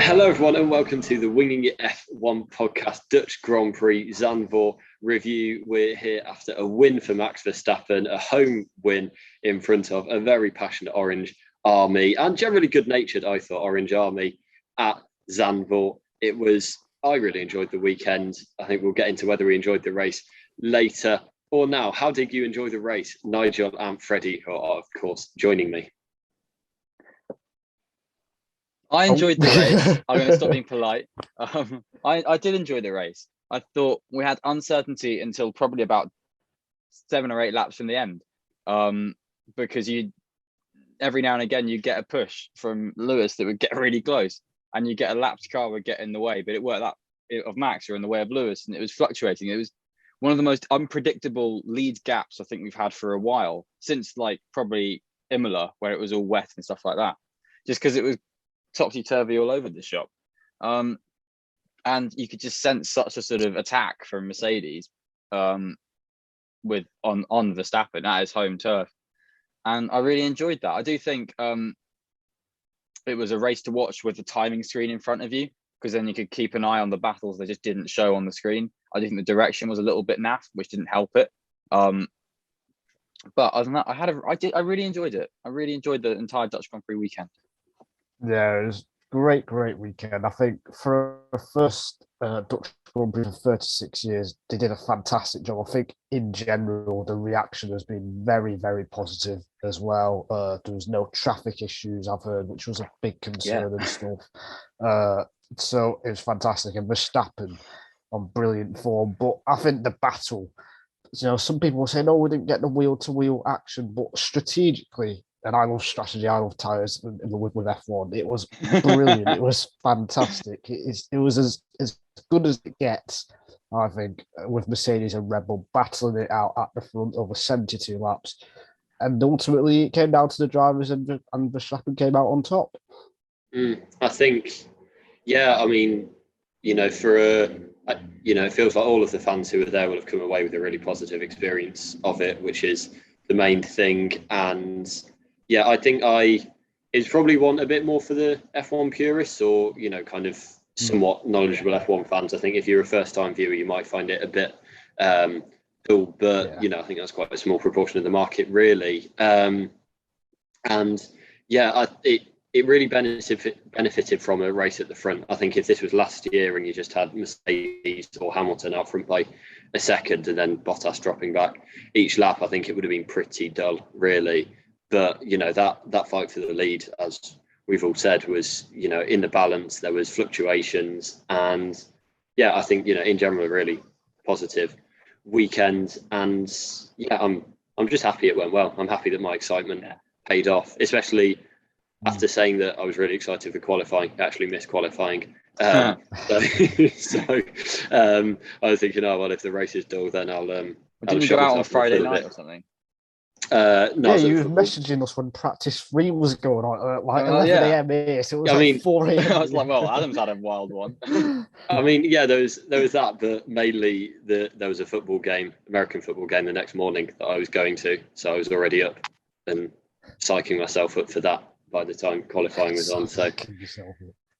Hello, everyone, and welcome to the Winging It F1 podcast, Dutch Grand Prix Zandvoort review. We're here after a win for Max Verstappen, a home win in front of a very passionate Orange Army and generally good-natured, I thought, Orange Army at Zandvoort. I really enjoyed the weekend. I think we'll get into whether we enjoyed the race later or now. How did you enjoy the race? Nigel and Freddie, who are, of course, joining me. I enjoyed the race. I'm going to stop being polite. I did enjoy the race. I thought we had uncertainty until probably about 7 or 8 laps from the end, because every now and again you get a push from Lewis that would get really close, and you get a lapped car would get in the way, but it worked out of Max or in the way of Lewis, and it was fluctuating. It was one of the most unpredictable lead gaps I think we've had for a while, since like probably Imola, where it was all wet and stuff like that, just because it was topsy-turvy all over the shop. And you could just sense such a sort of attack from Mercedes on Verstappen at his home turf. And I really enjoyed that. I do think it was a race to watch with the timing screen in front of you, because then you could keep an eye on the battles that just didn't show on the screen. I think the direction was a little bit naff, which didn't help it. But other than that, I really enjoyed it. I really enjoyed the entire Dutch Grand Prix weekend. Yeah, it was great weekend. I think for a first Dutch Grand Prix for 36 years, they did a fantastic job. I think in general, the reaction has been very positive as well. There was no traffic issues, I've heard, which was a big concern and stuff. So it was fantastic. And Verstappen on brilliant form. But I think the battle, some people were saying, we didn't get the wheel-to-wheel action, but strategically, and I love strategy, I love tyres with F1. It was brilliant. It was fantastic. It was as good as it gets, I think, with Mercedes and Red Bull battling it out at the front over 72 laps. And ultimately, it came down to the drivers, and Verstappen came out on top. I think, I mean, it feels like all of the fans who were there will have come away with a really positive experience of it, which is the main thing. And I think it's probably one a bit more for the F1 purists or, kind of somewhat knowledgeable F1 fans. I think if you're a first-time viewer, you might find it a bit dull, but, I think that's quite a small proportion of the market, really. It really benefited from a race at the front. I think if this was last year and you just had Mercedes or Hamilton out front by a second and then Bottas dropping back each lap, I think it would have been pretty dull, really. But, that fight for the lead, as we've all said, was, in the balance. There was fluctuations. And, I think, in general, a really positive weekend. And, I'm just happy it went well. I'm happy that my excitement paid off, especially after saying that I was really excited for qualifying. I actually missed qualifying. I was thinking, if the race is dull, then I'll didn't you go out on Friday night or something? No, you were messaging us when practice 3 was going on, like 11 a.m. here, so it was 4 a.m. I was like, well, Adam's had a wild one. I mean, there was that, but mainly there was a football game, American football game, the next morning that I was going to, so I was already up and psyching myself up for that by the time qualifying was on. So,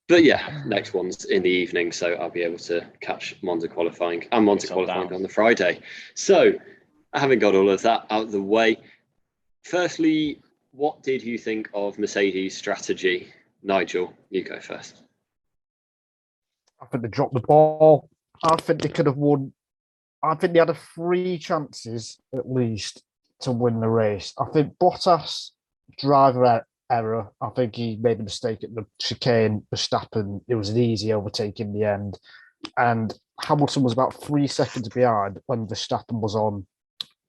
but next one's in the evening, so I'll be able to catch Monza qualifying on the Friday. So, having got all of that out of the way, firstly, what did you think of Mercedes' strategy? Nigel, you go first. I think they dropped the ball. I think they could have won. I think they had 3 chances at least to win the race. I think Bottas, driver error. I think he made a mistake at the chicane. Verstappen, it was an easy overtake in the end. And Hamilton was about 3 seconds behind when Verstappen was on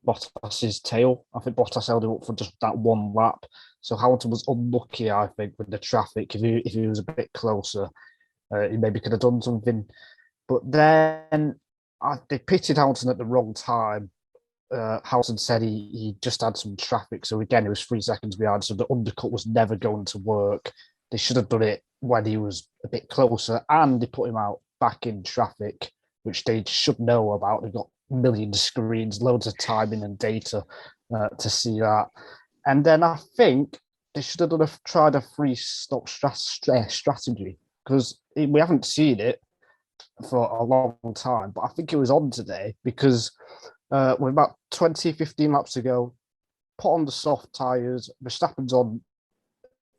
Bottas's tail. I think Bottas held him up for just that 1 lap. So Hamilton was unlucky, I think, with the traffic. If he was a bit closer, he maybe could have done something. But then they pitted Hamilton at the wrong time. Hamilton said he just had some traffic. So again, he was 3 seconds behind. So the undercut was never going to work. They should have done it when he was a bit closer, and they put him out back in traffic, which they should know about. They've got millions of screens, loads of timing and data to see that. And then I think they should have tried a 3-stop strategy, because we haven't seen it for a long time, but I think it was on today because with about 20, 15 laps to go, put on the soft tyres, Verstappen's on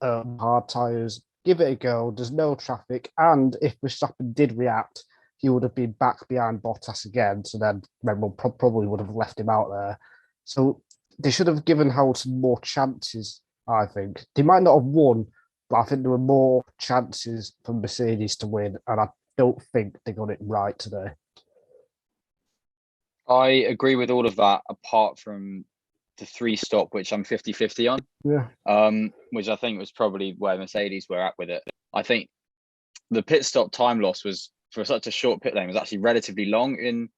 hard tyres, give it a go, there's no traffic, and if Verstappen did react, he would have been back behind Bottas again, so then Red Bull probably would have left him out there. So they should have given Hamilton more chances, I think. They might not have won, but I think there were more chances for Mercedes to win, and I don't think they got it right today. I agree with all of that, apart from the 3-stop, which I'm 50-50 on. Yeah. Which I think was probably where Mercedes were at with it. I think the pit stop time loss was, for such a short pit lane, was actually relatively long in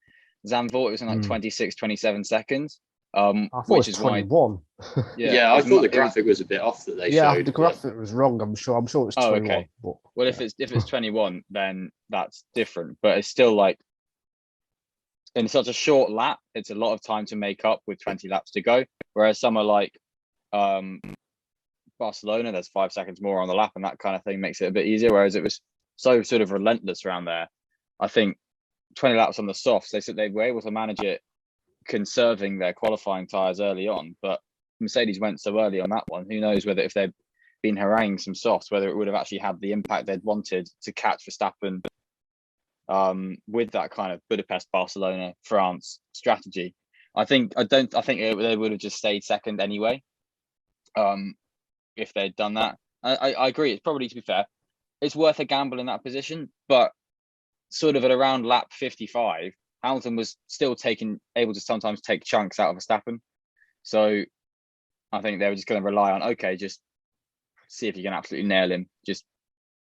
Zandvoort. It was in like 26, 27 seconds. I thought which it was is 21. Why, yeah, I thought the graphic was a bit off that they showed. The graphic was wrong. I'm sure it was 21. Okay. But, well, if it's 21, then that's different. But it's still like, in such a short lap, it's a lot of time to make up with 20 laps to go. Whereas somewhere like Barcelona, there's 5 seconds more on the lap, and that kind of thing makes it a bit easier. Whereas it was so sort of relentless around there. I think 20 laps on the softs, they said they were able to manage it conserving their qualifying tyres early on, but Mercedes went so early on that one. Who knows whether if they'd been haranguing some softs, whether it would have actually had the impact they'd wanted to catch Verstappen with that kind of Budapest, Barcelona, France strategy. I think they would have just stayed second anyway if they'd done that. I agree. It's probably, to be fair, it's worth a gamble in that position, but sort of at around lap 55, Hamilton was still able to sometimes take chunks out of Verstappen. So I think they were just going to rely on, okay, just see if you can absolutely nail him. Just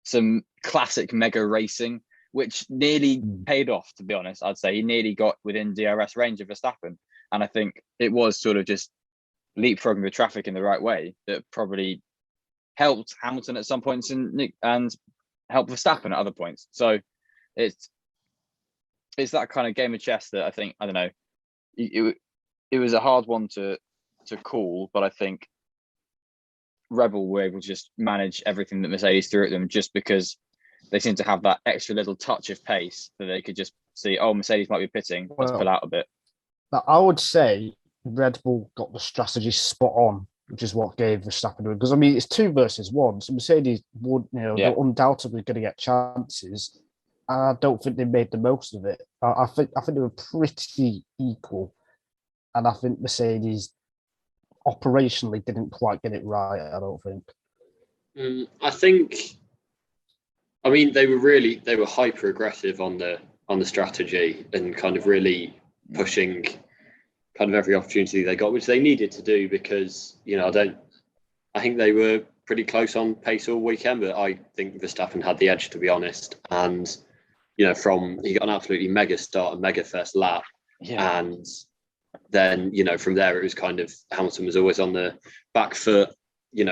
some classic mega racing, which nearly paid off, to be honest. I'd say he nearly got within DRS range of Verstappen. And I think it was sort of just leapfrogging the traffic in the right way that probably helped Hamilton at some points and helped Verstappen at other points. So it's that kind of game of chess that I think, I don't know, it was a hard one to call, but I think Red Bull were able to just manage everything that Mercedes threw at them, just because they seem to have that extra little touch of pace that they could just see, oh, Mercedes might be pitting, let's pull out a bit. I would say Red Bull got the strategy spot on, which is what gave Verstappen the win. Because, I mean, it's 2 versus 1. So Mercedes would, they're undoubtedly going to get chances. And I don't think they made the most of it. I think they were pretty equal. And I think Mercedes operationally didn't quite get it right, I don't think. I mean, they were hyper aggressive on the strategy and kind of really pushing kind of every opportunity they got, which they needed to do because, I think they were pretty close on pace all weekend, but I think Verstappen had the edge, to be honest. And, he got an absolutely mega start, a mega first lap. Yeah. And then, from there, it was kind of Hamilton was always on the back foot,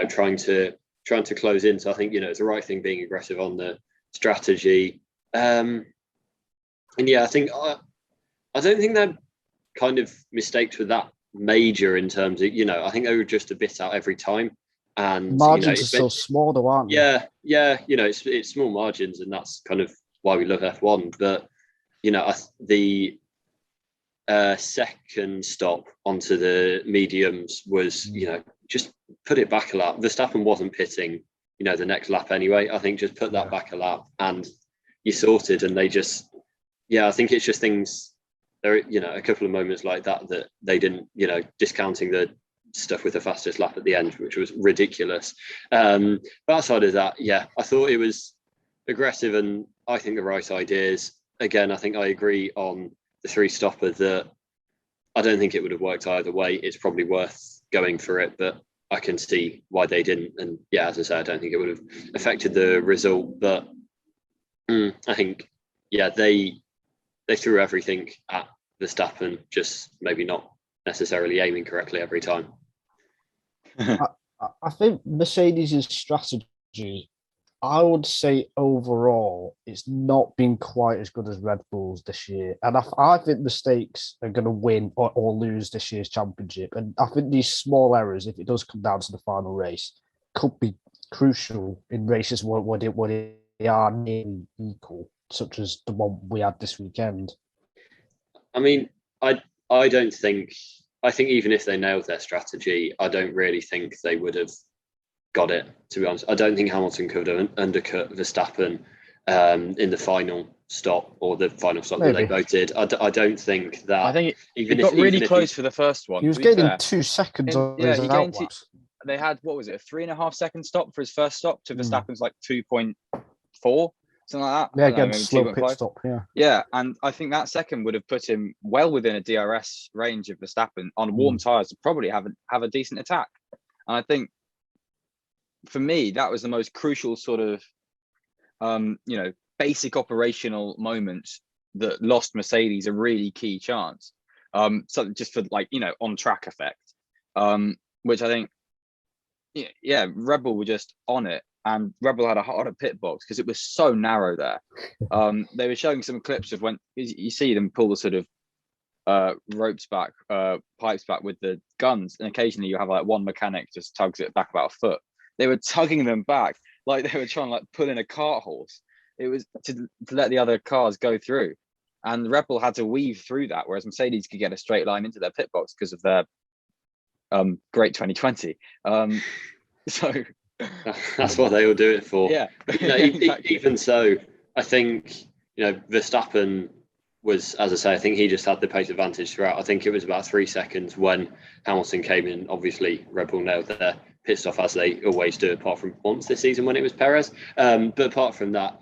trying to close in. So I think, it's the right thing being aggressive on the strategy. And yeah, I think I don't think their kind of mistakes were that major in terms of, I think they were just a bit out every time. And margins are so small, though, aren't they? Yeah. It's small margins, and that's kind of why we love F1. But the second stop onto the mediums was, just put it back a lap. Verstappen wasn't pitting, the next lap anyway. I think just put that back a lap and you sorted. And they just, I think it's just things. There, a couple of moments like that they didn't, discounting the stuff with the fastest lap at the end, which was ridiculous. But outside of that, I thought it was aggressive and I think the right ideas. Again, I think I agree on the 3-stopper that I don't think it would have worked either way. It's probably worth going for it, but I can see why they didn't. And as I say, I don't think it would have affected the result. But I think, they threw everything at Verstappen, just maybe not necessarily aiming correctly every time. I think Mercedes' strategy, I would say overall, it's not been quite as good as Red Bull's this year. And I think the stakes are going to win or lose this year's championship. And I think these small errors, if it does come down to the final race, could be crucial in races where it are nearly equal, such as the one we had this weekend. I mean, I don't think. I think even if they nailed their strategy, I don't really think they would have got it. To be honest, I don't think Hamilton could have undercut Verstappen in the final stop or the final stop that they both did. I don't think that. I think it got really close for the first one. He was getting 2 seconds on his outlap. They had, what was it, a 3.5 second stop for his first stop to Verstappen's like 2.4, something like that. Yeah, again, slow pit stop. Yeah, and I think that second would have put him well within a DRS range of Verstappen on warm tyres to probably have a decent attack. And I think for me, that was the most crucial sort of, basic operational moment that lost Mercedes a really key chance. So just for on track effect, which I think, Red Bull were just on it, and Red Bull had a harder pit box because it was so narrow there. They were showing some clips of when you see them pull the sort of pipes back with the guns, and occasionally you have like one mechanic just tugs it back about a foot. They were tugging them back like they were trying to pull in a cart horse. It was to let the other cars go through, and Red Bull had to weave through that, whereas Mercedes could get a straight line into their pit box because of their great 2020. So that's what they will do it for. Yeah. Exactly. Even so, I think Verstappen was, as I say, I think he just had the pace advantage throughout. I think it was about 3 seconds when Hamilton came in. Obviously, Red Bull nailed their pit stop as they always do, apart from once this season when it was Perez. But apart from that,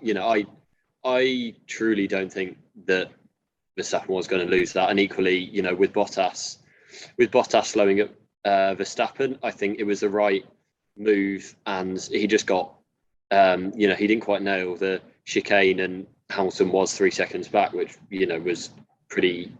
I truly don't think that Verstappen was going to lose that. And equally, with Bottas slowing up Verstappen, I think it was the right move, and he just got, he didn't quite nail the chicane, and Hamilton was 3 seconds back, which was pretty.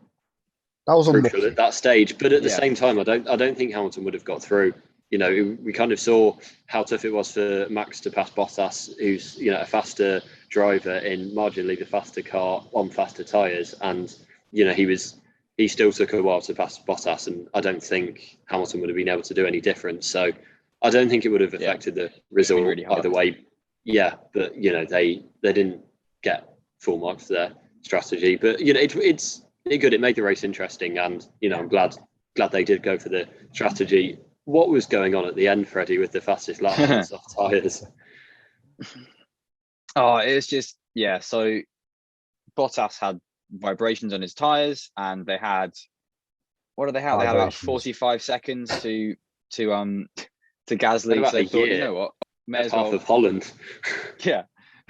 That was crucial at that stage. But at the same time, I don't think Hamilton would have got through. We kind of saw how tough it was for Max to pass Bottas, who's a faster driver in marginally the faster car on faster tyres, and he still took a while to pass Bottas, and I don't think Hamilton would have been able to do any different. So I don't think it would have affected the result really either way. Yeah, but they didn't get full marks for their strategy. But it's good. It made the race interesting, and I'm glad they did go for the strategy. What was going on at the end, Freddie, with the fastest lap and soft tyres? Oh, it was just So Bottas had vibrations on his tyres, and they had what did they have? They had about 45 seconds to Gasly. So they thought, you know what, may as well. Half of Holland. Yeah,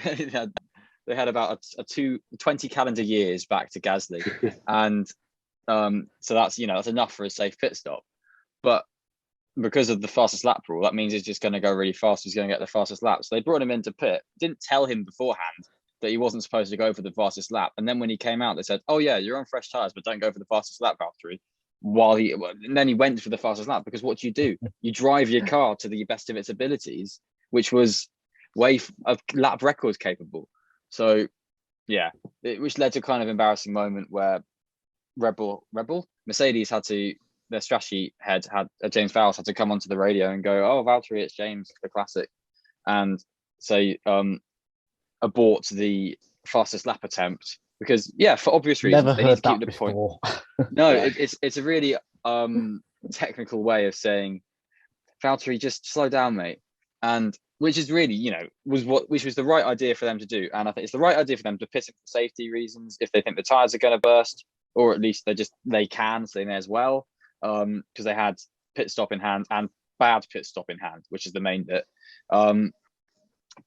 they had about 20 calendar years back to Gasly, and so that's that's enough for a safe pit stop. But because of the fastest lap rule, that means he's just going to go really fast. He's going to get the fastest lap. So they brought him into pit. Didn't tell him beforehand that he wasn't supposed to go for the fastest lap. And then when he came out, they said, "Oh yeah, you're on fresh tires, but don't go for the fastest lap, Valtteri." And then he went for the fastest lap, because what do? You drive your car to the best of its abilities, which was way of lap records capable. So which led to kind of embarrassing moment where Mercedes had to. Their strategy head James Vowles had to come onto the radio and go, "Oh, Valtteri, it's James, the classic," and say abort the fastest lap attempt, because for obvious reasons they need to keep the point. No, it's a really technical way of saying, "Valtteri, just slow down, mate," and which is really which was the right idea for them to do, and I think it's the right idea for them to pit him for safety reasons if they think the tires are going to burst, or at least they can, so they may as well. Because they had pit stop in hand and bad pit stop in hand, which is the main bit.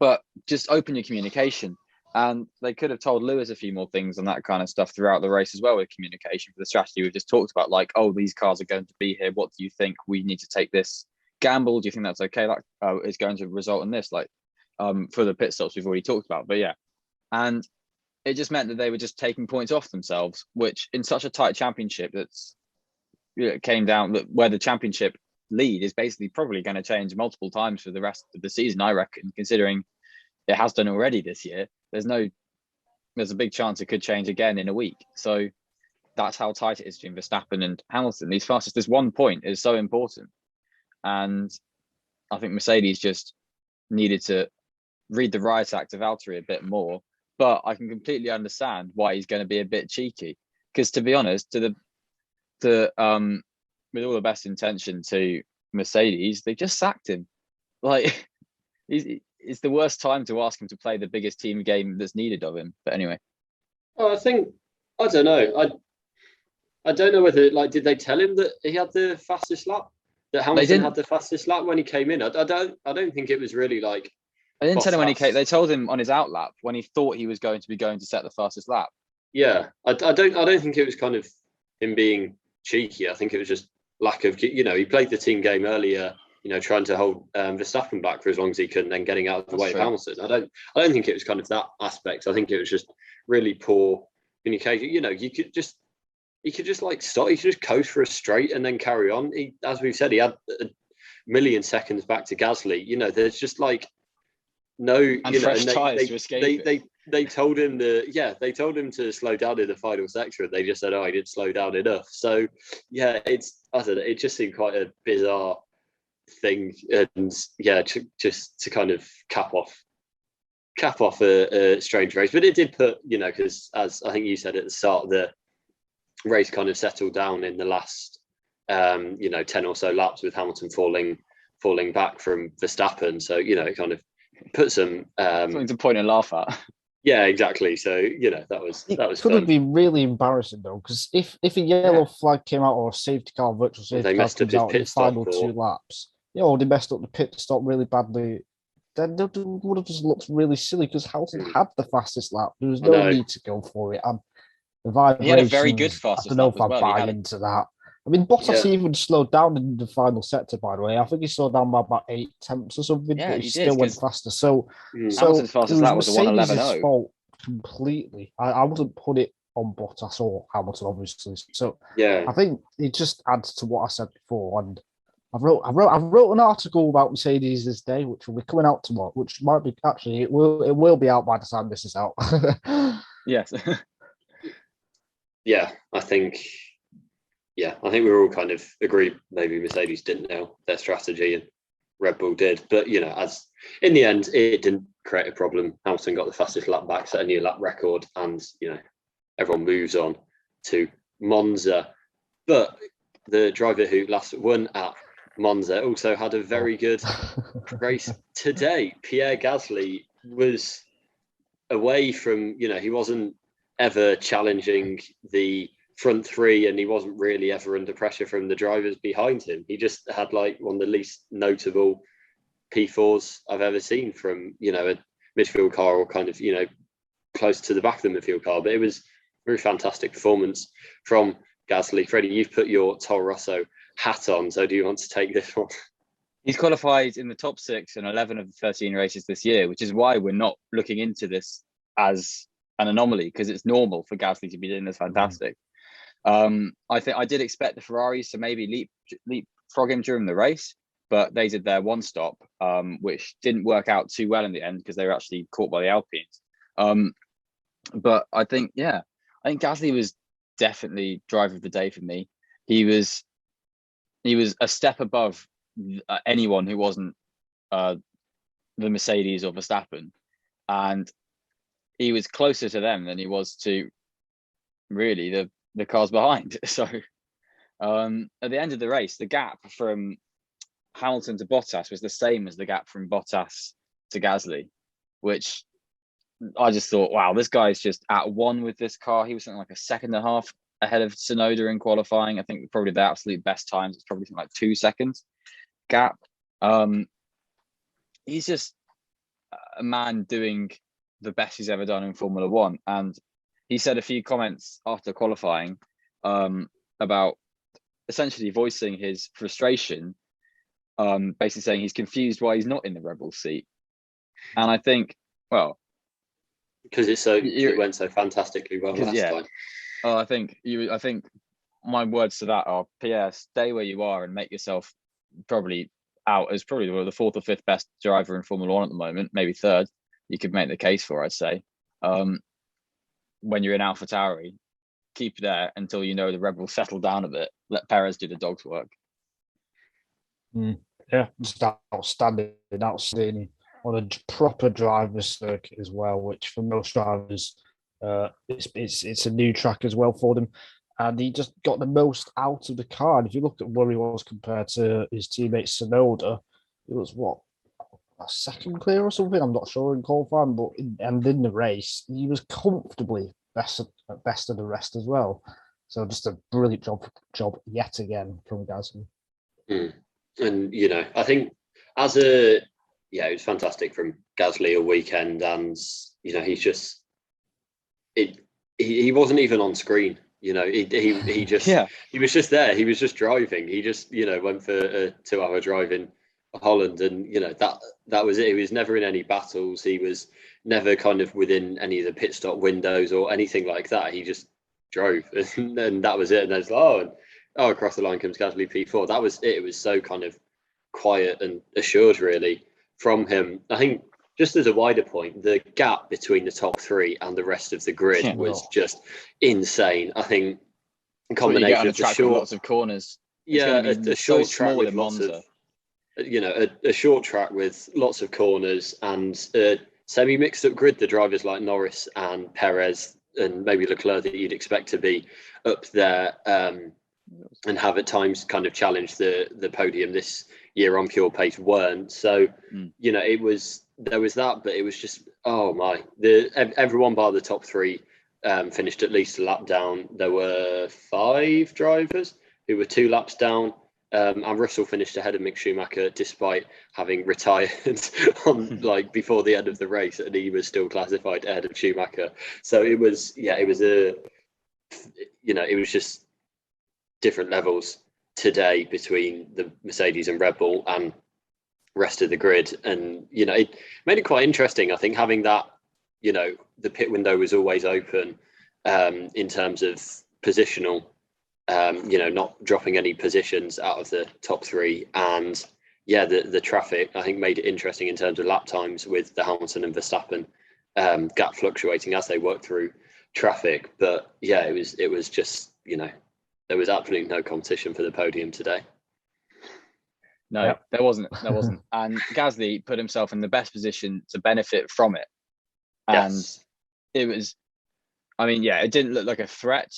But just open your communication. And they could have told Lewis a few more things and that kind of stuff throughout the race as well, with communication for the strategy we've just talked about. Like, oh, these cars are going to be here. What do you think? We need to take this gamble. Do you think that's okay? Like, it's going to result in this, for the pit stops we've already talked about. But and it just meant that they were just taking points off themselves, which in such a tight championship came down where the championship lead is basically probably going to change multiple times for the rest of the season, I reckon, considering it has done already this year. There's a big chance it could change again in a week. So that's how tight it is between Verstappen and Hamilton. This 1 point is so important. And I think Mercedes just needed to read the riot act of Valtteri a bit more, but I can completely understand why he's going to be a bit cheeky. Because to be honest, with all the best intention to Mercedes, they just sacked him. Like, it's the worst time to ask him to play the biggest team game that's needed of him. But anyway. Oh, I don't know. I don't know whether, like, did they tell him that he had the fastest lap? That Hamilton had the fastest lap when he came in? I don't think it was really like. They didn't tell him when he came. They told him on his outlap when he thought he was going to be going to set the fastest lap. Yeah, I don't think it was kind of him being cheeky. I think it was just lack of, he played the team game earlier, trying to hold Verstappen back for as long as he could, and then getting out of the way of Hamilton. I don't think it was kind of that aspect. I think it was just really poor communication. He could just like stop. He could just coast for a straight and then carry on. As we've said, he had a million seconds back to Gasly. There's just like no, fresh tyres to escape. They told him to slow down in the final sector, and they just said, "Oh, he didn't slow down enough." So, yeah, I don't know. It just seemed quite a bizarre thing, and just to kind of cap off a strange race. But it did put, because as I think you said at the start, the race kind of settled down in the last 10 or so laps with Hamilton falling back from Verstappen. So it kind of put some something to point and laugh at. Yeah, exactly. So that was could have been really embarrassing though, because if a yellow flag came out or a safety car, virtual safety car comes out in the final 2 laps, or they messed up the pit stop really badly, then it would have just looked really silly because Hamilton had the fastest lap. There was no need to go for it, and the vibrations, he had a very good fastest lap. I don't know if I buy into that. I mean, Bottas even slowed down in the final sector, by the way. I think he slowed down by about 8 tenths or something, but he still went faster. So Hamilton's fastest lap was a 1:11.0. Fault completely. I wouldn't put it on Bottas or Hamilton, obviously. So I think it just adds to what I said before. And I wrote an article about Mercedes this day, which will be coming out tomorrow, which might be actually it will be out by the time this is out. Yes. I think we were all kind of agreed maybe Mercedes didn't know their strategy and Red Bull did. But, as in the end, it didn't create a problem. Hamilton got the fastest lap back, set a new lap record, and, everyone moves on to Monza. But the driver who last won at Monza also had a very good race today. Pierre Gasly was away from, he wasn't ever challenging the front 3, and he wasn't really ever under pressure from the drivers behind him. He just had like one of the least notable P4s I've ever seen from, a midfield car, or kind of, close to the back of the midfield car. But it was a very fantastic performance from Gasly. Freddie, you've put your Toro Rosso hat on, so do you want to take this one? He's qualified in the top 6 in 11 of the 13 races this year, which is why we're not looking into this as an anomaly, because it's normal for Gasly to be doing this fantastic. I think I did expect the Ferraris to maybe leapfrog him during the race, but they did their one stop, which didn't work out too well in the end because they were actually caught by the Alpines. But I think Gasly was definitely driver of the day for me. He was a step above anyone who wasn't the Mercedes or Verstappen, and he was closer to them than he was to really the cars behind. So at the end of the race, the gap from Hamilton to Bottas was the same as the gap from Bottas to Gasly, which I just thought, wow, this guy's just at one with this car. He was something like a second and a half ahead of Sonoda in qualifying. I think probably the absolute best times, it's probably something like 2 seconds gap. He's just a man doing the best he's ever done in Formula One. And he said a few comments after qualifying about essentially voicing his frustration, basically saying he's confused why he's not in the Red Bull seat. And I think, well, because it went so fantastically well last time. I think my words to that are, Pierre, stay where you are and make yourself probably out as probably the 4th or 5th best driver in Formula One at the moment, maybe 3rd. You could make the case for, I'd say. When you're in AlphaTauri, keep there until the Red Bull settle down a bit. Let Perez do the dog's work. Yeah, just outstanding. on a proper driver's circuit as well, which for most drivers, it's a new track as well for them. And he just got the most out of the car. And if you look at where he was compared to his teammate Sonoda, it was what, a second clear or something? I'm not sure in qualifying, but in the race, he was comfortably best of the rest as well. So just a brilliant job yet again from Gasly. And I think it was fantastic from Gasly all weekend, and he's just he wasn't even on screen. He just he was just there. He was just driving. He just went for a 2-hour drive in Holland, and that was it. He was never in any battles. He was never kind of within any of the pit stop windows or anything like that. He just drove, and that was it. And there's across the line comes Gasly P4. That was it. It was so kind of quiet and assured, really, from him. I think just as a wider point, the gap between the top three and the rest of the grid was just insane. I think a combination of the short, lots of corners. A short track with lots of, a short track with lots of corners and a semi-mixed up grid. The drivers like Norris and Perez and maybe Leclerc that you'd expect to be up there and have at times kind of challenged the podium this year on pure pace weren't. So there was that, but it was just everyone bar the top three finished at least a lap down. There were 5 drivers who were 2 laps down, and Russell finished ahead of Mick Schumacher despite having retired on before the end of the race, and he was still classified ahead of Schumacher. So it was just different levels today between the Mercedes and Red Bull and rest of the grid, and it made it quite interesting. I think having that, the pit window was always open in terms of positional, not dropping any positions out of the top 3, and the traffic I think made it interesting in terms of lap times with the Hamilton and Verstappen gap fluctuating as they worked through traffic. But it was just there was absolutely no competition for the podium today. No, there wasn't. And Gasly put himself in the best position to benefit from it. And it was, it didn't look like a threat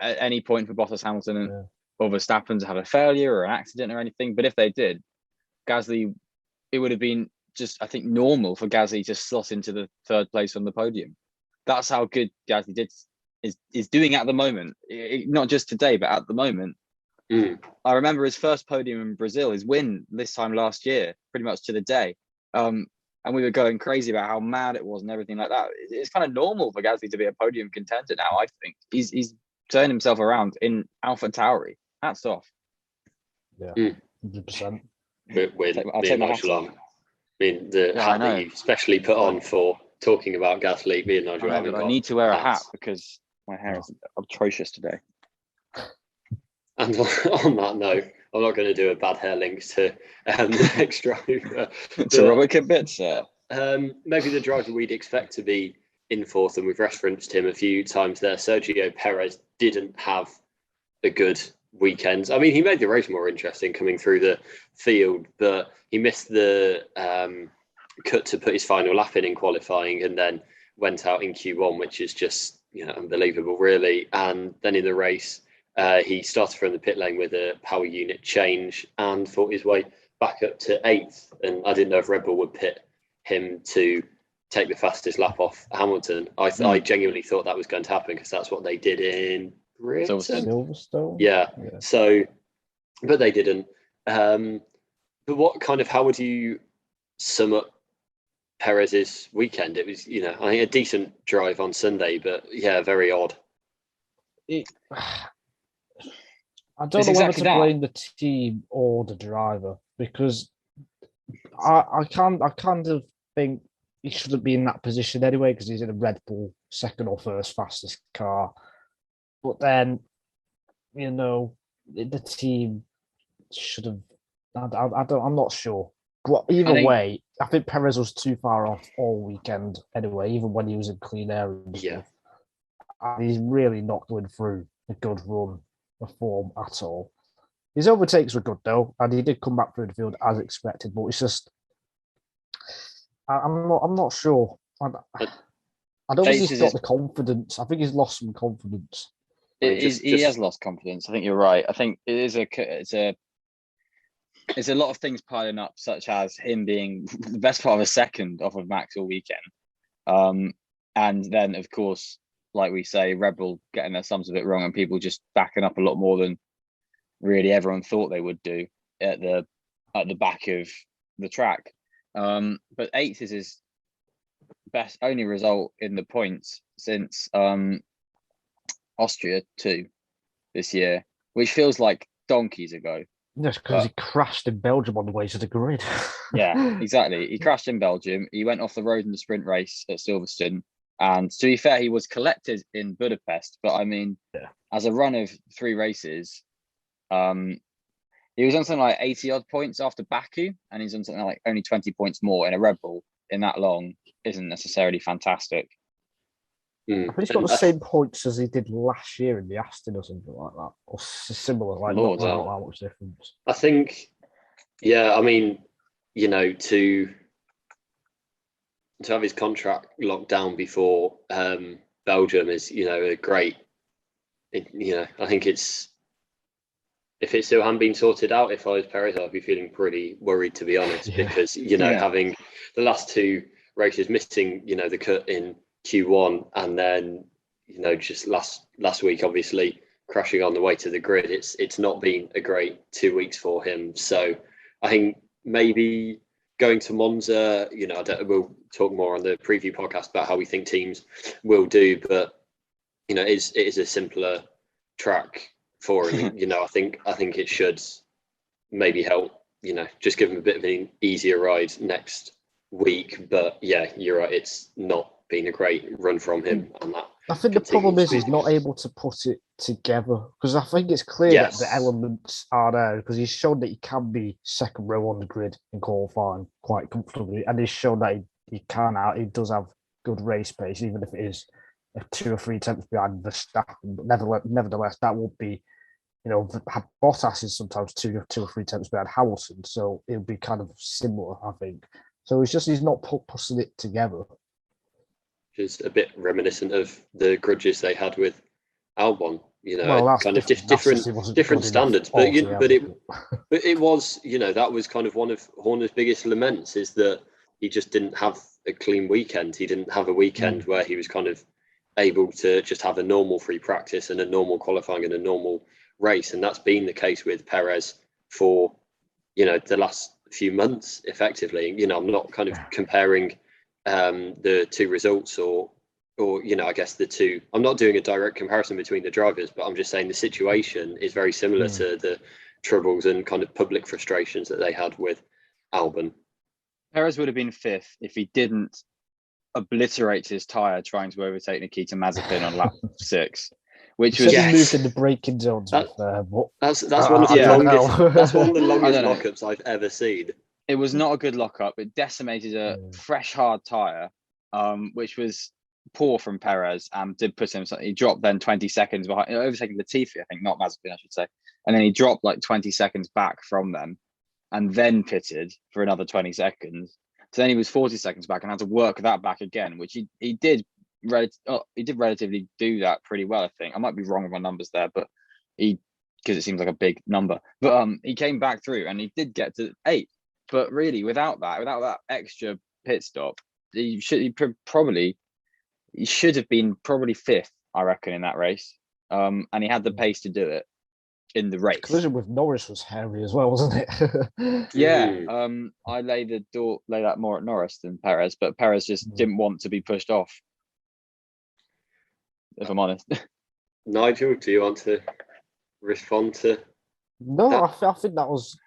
at any point for Bottas, Hamilton, or Verstappen to have a failure or an accident or anything. But if they did, Gasly, it would have been just, I think, normal for Gasly to slot into the 3rd place on the podium. That's how good Gasly is doing at the moment. Not just today, but at the moment. I remember his first podium in Brazil, his win this time last year, pretty much to the day. And we were going crazy about how mad it was and everything like that. It's kind of normal for Gasly to be a podium contender now, I think. He's turned himself around in AlphaTauri. Hats off. Yeah, 100%. I'll take my hat off. The hat that you especially put on for talking about Gasly, me and Nigel I need to wear a hat because my hair is atrocious today. And on that note, I'm not going to do a bad hair link to the next driver. To Robert Kubica. Maybe the driver we'd expect to be in 4th, and we've referenced him a few times there. Sergio Perez didn't have a good weekend. He made the race more interesting coming through the field, but he missed the cut to put his final lap in qualifying, and then went out in Q1, which is just unbelievable, really. And then in the race, he started from the pit lane with a power unit change and fought his way back up to 8th. And I didn't know if Red Bull would pit him to take the fastest lap off Hamilton. I genuinely thought that was going to happen because that's what they did in Britain. Silverstone. Yeah. So, but they didn't. But how would you sum up Perez's weekend? It was, I think a decent drive on Sunday, but very odd. I don't know whether to blame the team or the driver, because I kind of think he shouldn't be in that position anyway, because he's in a Red Bull 2nd or 1st fastest car. But then, the team should have. I'm not sure. But either way, I think Perez was too far off all weekend anyway, even when he was in clean air and stuff. And he's really not going through a good run of form at all. His overtakes were good though, and he did come back through the field as expected, but it's just I'm not sure. I don't think he's got the confidence. I think he's lost some confidence. He has lost confidence. I think you're right. I think it's a lot of things piling up, such as him being the best part of a second off of Max all weekend. And then, of course, like we say, Red Bull getting their sums of it wrong and people just backing up a lot more than really everyone thought they would do at the back of the track. But 8th is his only result in the points since Austria 2 this year, which feels like donkeys ago. Yes, because he crashed in Belgium on the way to the grid. Yeah, exactly. He crashed in Belgium. He went off the road in the sprint race at Silverstone. And to be fair, he was collected in Budapest. But I mean, as a run of 3 races, he was on something like 80 odd points after Baku, and he's on something like only 20 points more in a Red Bull in that long isn't necessarily fantastic. I think he's got the same points as he did last year in the Aston or something like that, or similar. Like, not that much difference. I think, yeah. I mean, to have his contract locked down before Belgium is, a great. I think if it still hadn't been sorted out, if I was Perez, I'd be feeling pretty worried, to be honest, because having the last 2 races missing, the cut in Q1, and then just last week obviously crashing on the way to the grid, it's not been a great 2 weeks for him. So I think maybe going to Monza, we'll talk more on the preview podcast about how we think teams will do, but it is a simpler track for him. I think it should maybe help, just give him a bit of an easier ride next week. But yeah, you're right, it's not been a great run from him on that. I think the problem is he's not able to put it together, because I think it's clear that the elements are there, because he's shown that he can be second row on the grid in qualifying quite comfortably, and he's shown that he does have good race pace, even if it is 2 or 3 tenths behind Verstappen. But nevertheless, that will be, Bottas is sometimes 2 or 3 tenths behind Hamilton, so it'll be kind of similar, I think. So he's not putting it together. Is a bit reminiscent of the grudges they had with Albon, kind of different standards. But it was, that was kind of one of Horner's biggest laments, is that he just didn't have a clean weekend. He didn't have a weekend where he was kind of able to just have a normal free practice and a normal qualifying and a normal race. And that's been the case with Perez for, the last few months, effectively. I'm not kind of comparing the 2 results or I guess the 2. I'm not doing a direct comparison between the drivers, but I'm just saying the situation is very similar to the troubles and kind of public frustrations that they had with Albon. Perez would have been 5th if he didn't obliterate his tyre trying to overtake Nikita Mazepin on lap 6, which was moved in the braking zones. That's one of the longest. That's one of the longest lockups I've ever seen. It was not a good lockup. It decimated a fresh, hard tyre, which was poor from Perez, and did put him. He dropped then 20 seconds behind, overtaking Latifi, I think, not Mazepin, I should say. And then he dropped like 20 seconds back from them, and then pitted for another 20 seconds. So then he was 40 seconds back and had to work that back again, which he did relatively do that pretty well, I think. I might be wrong with my numbers there, but because it seems like a big number. But he came back through and he did get to 8th. But really, without that extra pit stop, he should have been probably 5th, I reckon, in that race. And he had the pace to do it in the race. Collision with Norris was hairy as well, wasn't it? Yeah. I lay that more at Norris than Perez, but Perez just didn't want to be pushed off, if I'm honest. Nigel, do you want to respond to? No, I think that was.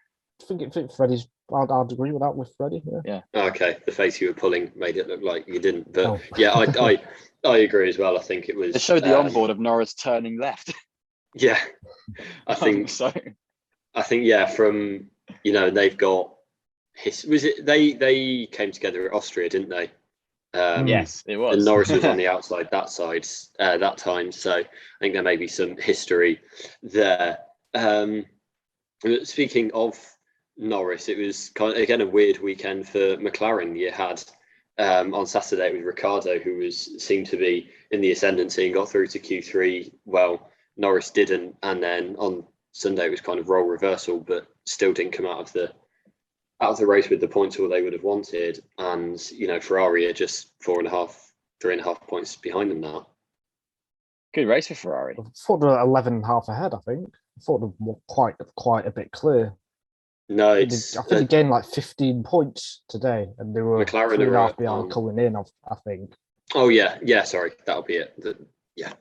I think Freddie's. I'd agree with that with Freddie. Yeah. Okay, the face you were pulling made it look like you didn't, but yeah, I agree as well. I think it was. It showed the onboard of Norris turning left. Yeah, I think so. I think from they've got was it they came together at Austria, didn't they? Yes, it was. And Norris was on the outside that time, so I think there may be some history there. Speaking of Norris, it was kind of, again, a weird weekend for McLaren. You had on Saturday it was Ricciardo who seemed to be in the ascendancy and got through to Q3. Well, Norris didn't, and then on Sunday it was kind of role reversal, but still didn't come out of the race with the points all they would have wanted. And Ferrari are just 3.5 points behind them now. Good race for Ferrari. I thought they were 11.5 ahead. I think. I thought they were quite a bit clear. No, I think they gained like 15 points today, and they were McLaren 3.5 behind coming in. I think. Oh yeah. Sorry, that'll be it.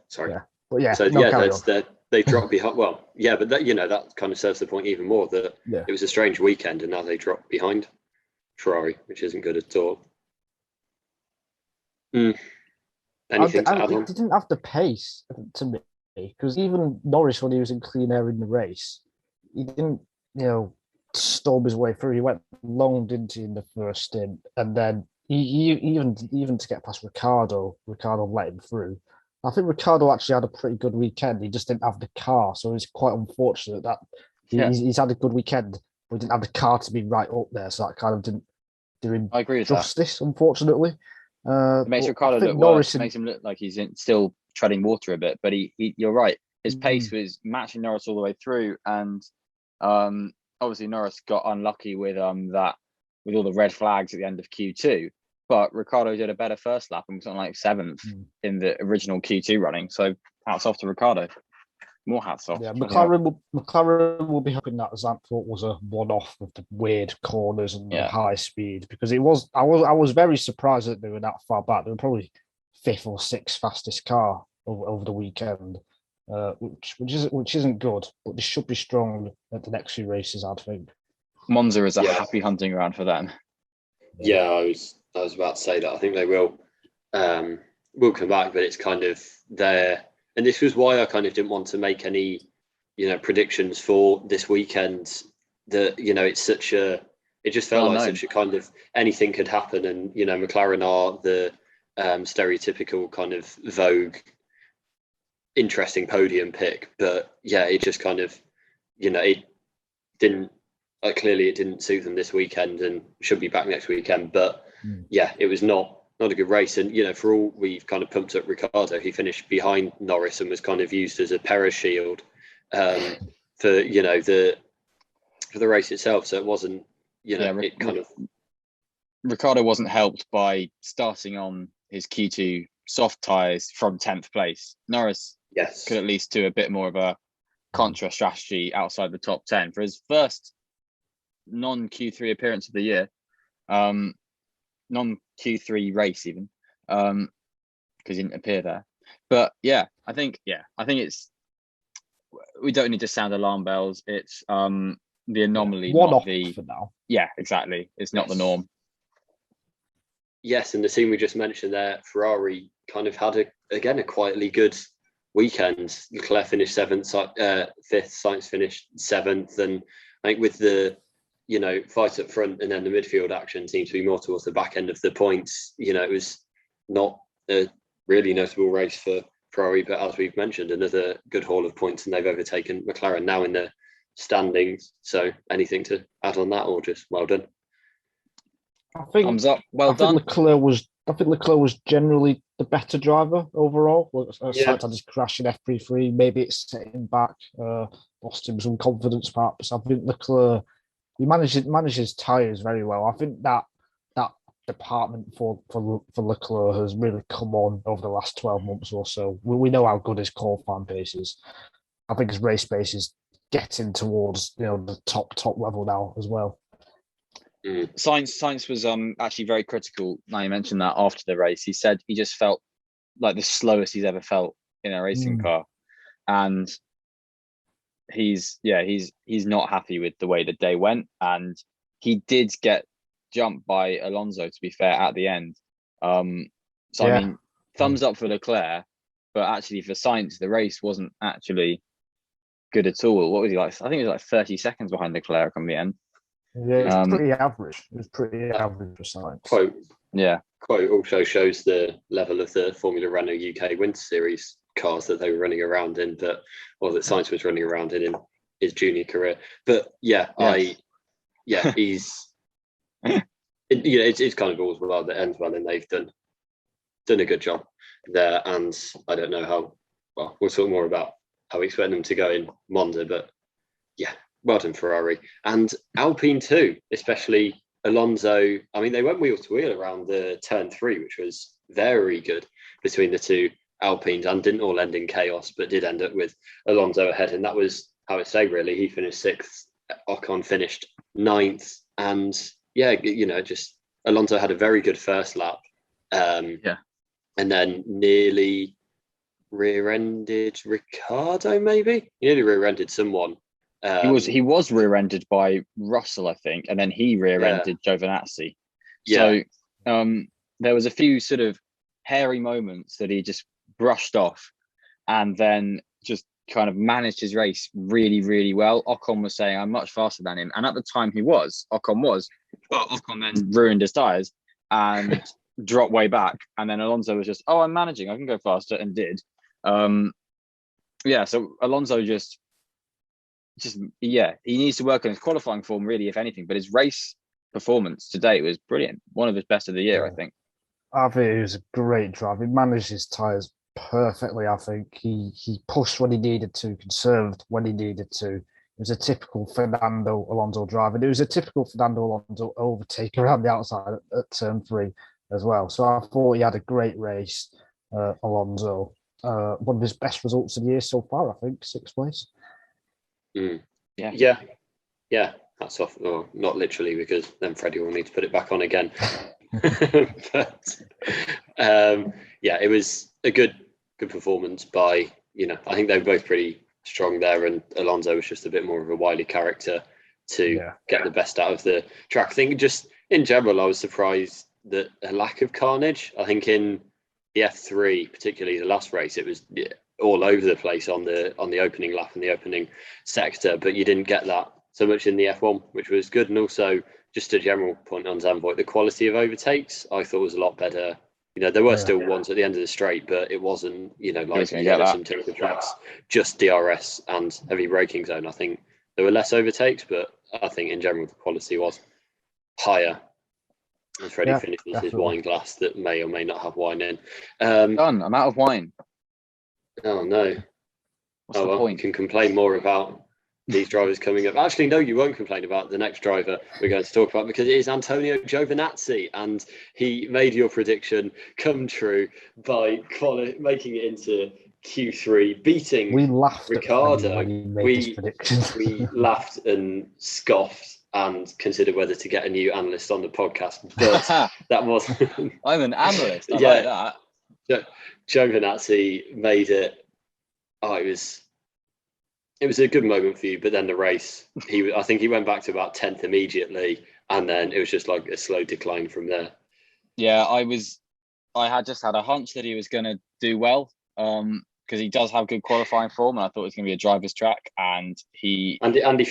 Sorry. Yeah, but yeah. So they dropped behind. Well, yeah, but that kind of serves the point even more that it was a strange weekend, and now they dropped behind Ferrari, which isn't good at all. Anything to add on? They didn't have the pace to me, because even Norris, when he was in clean air in the race, he didn't, storm his way through. He went long, didn't he, in the first stint, and then he even to get past Ricciardo let him through. I think Ricciardo actually had a pretty good weekend. He just didn't have the car, so it's quite unfortunate that he's had a good weekend, but he didn't have the car to be right up there. So that kind of didn't do him justice, unfortunately. It makes Ricciardo look worse. It makes him look like he's still treading water a bit. But you're right. His pace was matching Norris all the way through, and obviously Norris got unlucky with with all the red flags at the end of Q2. But Ricciardo did a better first lap and was on like 7th in the original Q2 running. So hats off to Ricciardo. More hats off. Yeah, McLaren will be hoping that Zandvoort was a one-off with the weird corners and the high speed, because it was. I was very surprised that they were that far back. They were probably 5th or 6th fastest car over the weekend, which isn't good. But they should be strong at the next few races, I think. Monza is a happy hunting ground for them. Yeah, I was about to say that. I think they will come back, but it's kind of there. And this was why I kind of didn't want to make any, predictions for this weekend. That it just felt like such a kind of anything could happen. And McLaren are the stereotypical kind of Vogue, interesting podium pick. But yeah, it just kind of, it didn't. Clearly, it didn't suit them this weekend, and should be back next weekend. But yeah, it was not a good race. And for all we've kind of pumped up Ricciardo, he finished behind Norris and was kind of used as a Perez shield for the race itself. So it wasn't it kind of. Ricciardo wasn't helped by starting on his Q2 soft tyres from 10th place. Norris could at least do a bit more of a contra strategy outside the top 10 for his first non-Q3 appearance of the year. Non-Q3 race even, because he didn't appear there. But I think it's, we don't need to sound alarm bells. It's the anomaly, not the for now. Yeah, exactly. It's not the norm. Yes, and the team we just mentioned there, Ferrari, kind of had a quietly good weekend. Leclerc finished 7th, 5th, Sainz finished 7th, and I think with the fight up front and then the midfield action seemed to be more towards the back end of the points. It was not a really notable race for Ferrari, but as we've mentioned, another good haul of points, and they've overtaken McLaren now in the standings. So anything to add on that, or just well done? I think thumbs up. Well done. I think Leclerc was generally the better driver overall. Aside from his crash in FP3, maybe it's setting back, lost him some confidence perhaps. I think Leclerc, he managed his tyres very well. I think that department for Leclerc has really come on over the last 12 months or so. We know how good his core fan base is. I think his race base is getting towards the top level now as well. Sainz was actually very critical. Now you mentioned that after the race, he said he just felt like the slowest he's ever felt in a racing car, and he's not happy with the way the day went, and he did get jumped by Alonso, to be fair, at the end. I mean, thumbs up for Leclerc, but actually for Sainz, the race wasn't actually good at all. What was he like? I think he was like 30 seconds behind Leclerc on the end. Yeah, it's pretty average. It was pretty average for Sainz. Quote also shows the level of the Formula Renault UK Winter Series cars that they were running around in, that Sainz was running around in his junior career. But he's it's kind of all well that ends well, and they've done a good job there. And I don't know how well. We'll talk more about how we expect them to go in Monza, but yeah, well done Ferrari and Alpine too, especially Alonso. I mean, they went wheel to wheel around the turn 3, which was very good between the two Alpines, and didn't all end in chaos, but did end up with Alonso ahead, and that was how it stayed really. He finished 6th, Ocon finished 9th, and yeah, just Alonso had a very good first lap, and then nearly rear-ended Ricciardo. Maybe he nearly rear-ended someone. He was rear-ended by Russell, I think, and then he rear-ended Giovinazzi. So there was a few sort of hairy moments that he just brushed off, and then just kind of managed his race really, really well. Ocon was saying, "I'm much faster than him," and at the time Ocon was. But Ocon then ruined his tires and dropped way back, and then Alonso was just, "Oh, I'm managing. I can go faster," and did. So Alonso just he needs to work on his qualifying form, really, if anything. But his race performance today was brilliant. One of his best of the year, I think. I think it was a great drive. He managed his tyres perfectly, I think. He pushed when he needed to, conserved when he needed to. It was a typical Fernando Alonso drive. And it was a typical Fernando Alonso overtake around the outside at turn 3 as well. So I thought he had a great race, Alonso. One of his best results of the year so far, I think, 6th place. Yeah. That's off. Well, not literally, because then Freddie will need to put it back on again. But it was a good performance by, I think they were both pretty strong there, and Alonso was just a bit more of a wily character to get the best out of the track. I think just in general, I was surprised that a lack of carnage. I think in the F3, particularly the last race, it was all over the place on the opening lap and the opening sector, but you didn't get that so much in the F1, which was good. And also, just a general point on Zandvoort, the quality of overtakes I thought was a lot better. There were still ones at the end of the straight, but it wasn't, like some typical tracks, just DRS and heavy braking zone. I think there were less overtakes, but I think in general the quality was higher. And Freddie finishes his wine glass that may or may not have wine in. Done. I'm out of wine. Oh no. What's the point? You can complain more about these drivers coming up. Actually, no, you won't complain about the next driver we're going to talk about, because it is Antonio Giovinazzi, and he made your prediction come true by making it into Q3, beating Ricciardo. We laughed and scoffed and considered whether to get a new analyst on the podcast, but that was I'm an analyst. I like that. Giovinazzi made it. It was a good moment for you, but then the race, I think he went back to about 10th immediately, and then it was just like a slow decline from there. Yeah, I had just had a hunch that he was going to do well, because he does have good qualifying form, and I thought it was going to be a driver's track. And he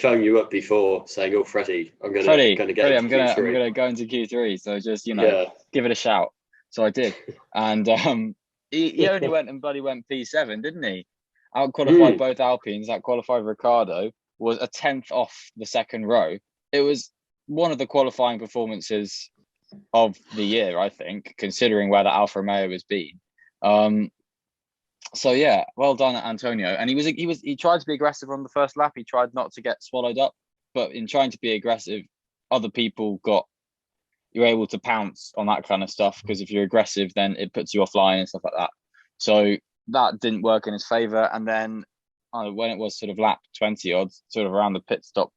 phoned you up before saying, "Oh, Freddie, I'm going to go into Q3, so just give it a shout." So I did, and he only went P7, didn't he? Out-qualified both Alpines, out-qualified Ricciardo, was a 10th off the second row. It was one of the qualifying performances of the year, I think, considering where the Alfa Romeo has been. So yeah, well done, Antonio. And he tried to be aggressive on the first lap. He tried not to get swallowed up, but in trying to be aggressive, other people you're able to pounce on that kind of stuff, because if you're aggressive, then it puts you offline and stuff like that. So that didn't work in his favour. And then when it was sort of lap 20 odd, sort of around the pit stop,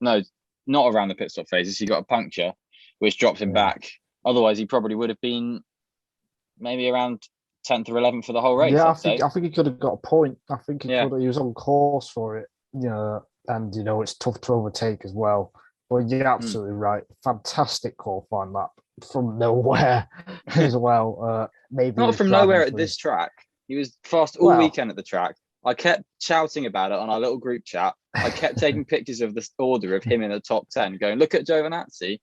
no, not around the pit stop phases, he got a puncture, which dropped him back. Otherwise, he probably would have been maybe around 10th or 11th for the whole race. Yeah, I think he could have got a point. I think he was on course for it, and it's tough to overtake as well. But you're absolutely right. Fantastic qualifying lap from nowhere as well. Maybe not from nowhere at this track. He was fast all weekend at the track. I kept shouting about it on our little group chat. I kept taking pictures of this order of him in the top 10, going, "Look at Giovinazzi."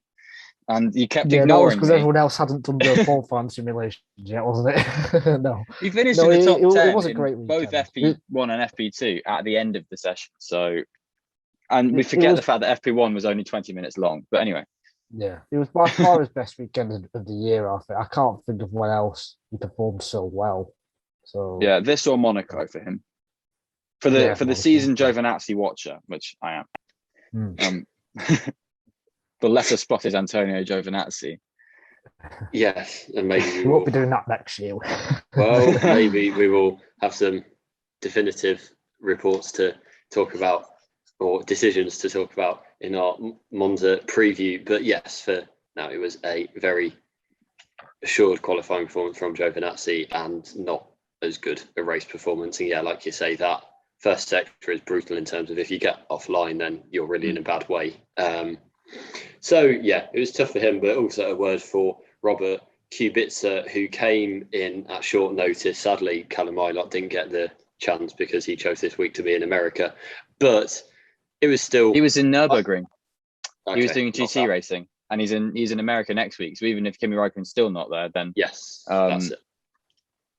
And you kept ignoring because everyone else hadn't done the qualifying simulation yet, wasn't it? No. He finished in the top 10 it was a great in both FP1 and FP2 at the end of the session. So, and we forget the fact that FP1 was only 20 minutes long. But anyway. Yeah, it was by far his best weekend of the year. I think I can't think of when else he performed so well. So Yeah, this or Monaco for him. For yeah, the season Giovinazzi watcher, which I am. Mm. The lesser spot is Antonio Giovinazzi. Yes, and maybe we won't be doing that next year. Well, maybe we will have some definitive reports to talk about or decisions to talk about in our Monza preview. But yes, for now, it was a very assured qualifying performance from Giovinazzi and not as good a race performance. And yeah, like you say, that first sector is brutal in terms of if you get offline, then you're really in a bad way. So yeah, it was tough for him, but also a word for Robert Kubica, who came in at short notice. Sadly, Callum Ilott didn't get the chance because he chose this week to be in America. But it was still... He was in Nürburgring. Okay, he was doing GT racing, and he's in America next week. So even if Kimi Räikkönen's still not there, then yes, that's it.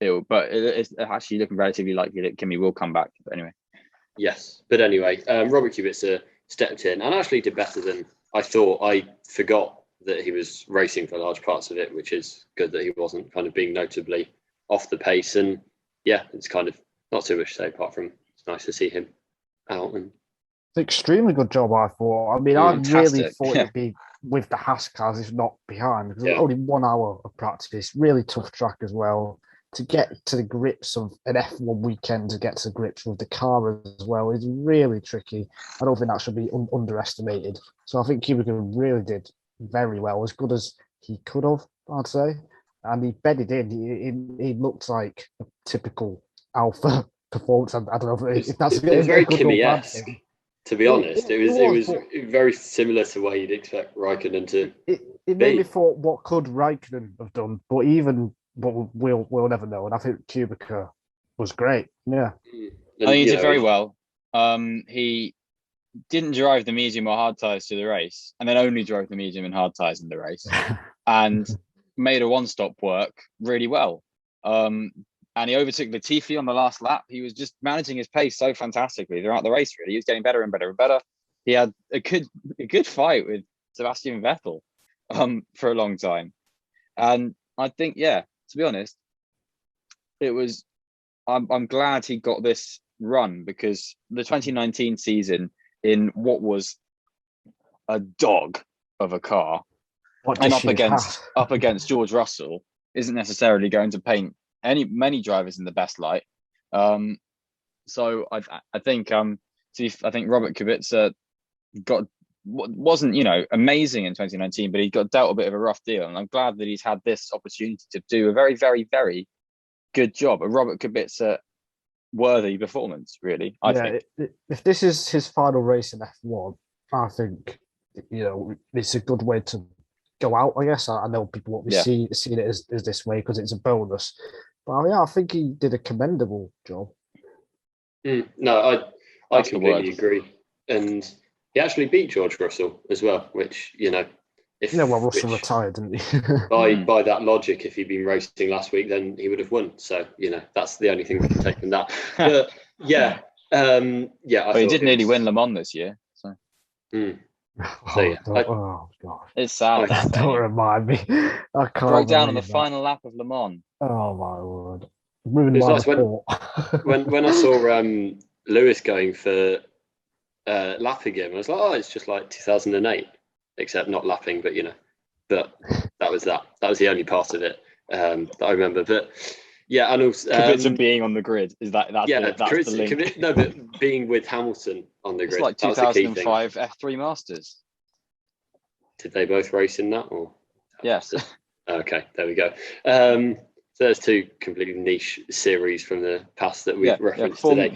It's actually looking relatively likely that Kimi will come back. But anyway. Yes, but anyway, Robert Kubica stepped in and actually did better than I thought. I forgot that he was racing for large parts of it, which is good that he wasn't kind of being notably off the pace. And yeah, it's kind of not too much to say apart from it's nice to see him out. And Extremely good job, I thought. I mean, I really thought Yeah. it'd be with the Haas cars, if not behind, because Yeah. only 1 hour of practice. Really tough track as well. To get to the grips of an F1 weekend, to get to the grips with the car as well, is really tricky. I don't think that should be underestimated. So I think Kubica really did very well, as good as he could have, I'd say. And he bedded in. He looked like a typical alpha performance. I don't know if that's it was very Kimi-esque, thing. to be honest. It was but very similar to where you'd expect Raikkonen to. It made me thought, what could Raikkonen have done? But we'll never know. And I think Kubica was great. Yeah, And, he did very well. He didn't drive the medium or hard tyres to the race, and then only drove the medium and hard tyres in the race, and made a one-stop work really well. And he overtook Latifi on the last lap. He was just managing his pace so fantastically throughout the race. Really, he was getting better and better and better. He had a good fight with Sebastian Vettel for a long time, and I think, yeah, to be honest, it was. I'm glad he got this run, because the 2019 season in what was a dog of a car and up against George Russell isn't necessarily going to paint many drivers in the best light. So I think Robert Kubica wasn't amazing in 2019, but he got dealt a bit of a rough deal, and I'm glad that he's had this opportunity to do a very, very, very good job, a Robert Kubica worthy performance, really. I think if this is his final race in F1, I think it's a good way to go out. I guess I know people won't be seeing it as this way because it's a bonus, but yeah, I think he did a commendable job. No, I completely agree, and he actually beat George Russell as well, which Russell retired, didn't he? by that logic, if he'd been racing last week, then he would have won. So that's the only thing we can take from that. But yeah, he did nearly win Le Mans this year. So. Oh god, it's sad. Don't remind me. I can't broke down on the final lap of Le Mans. Oh my word! When I saw Lewis going for lapping him, I was like, oh, it's just like 2008, except not lapping, but but that was that. That was the only part of it that I remember. But yeah, and also Kubica being on the grid is that's the link. No, but being with Hamilton on the grid. It's like 2005 F3 Masters. Did they both race in that, or? Yes. Okay, there we go. So there's two completely niche series from the past that we've referenced today. You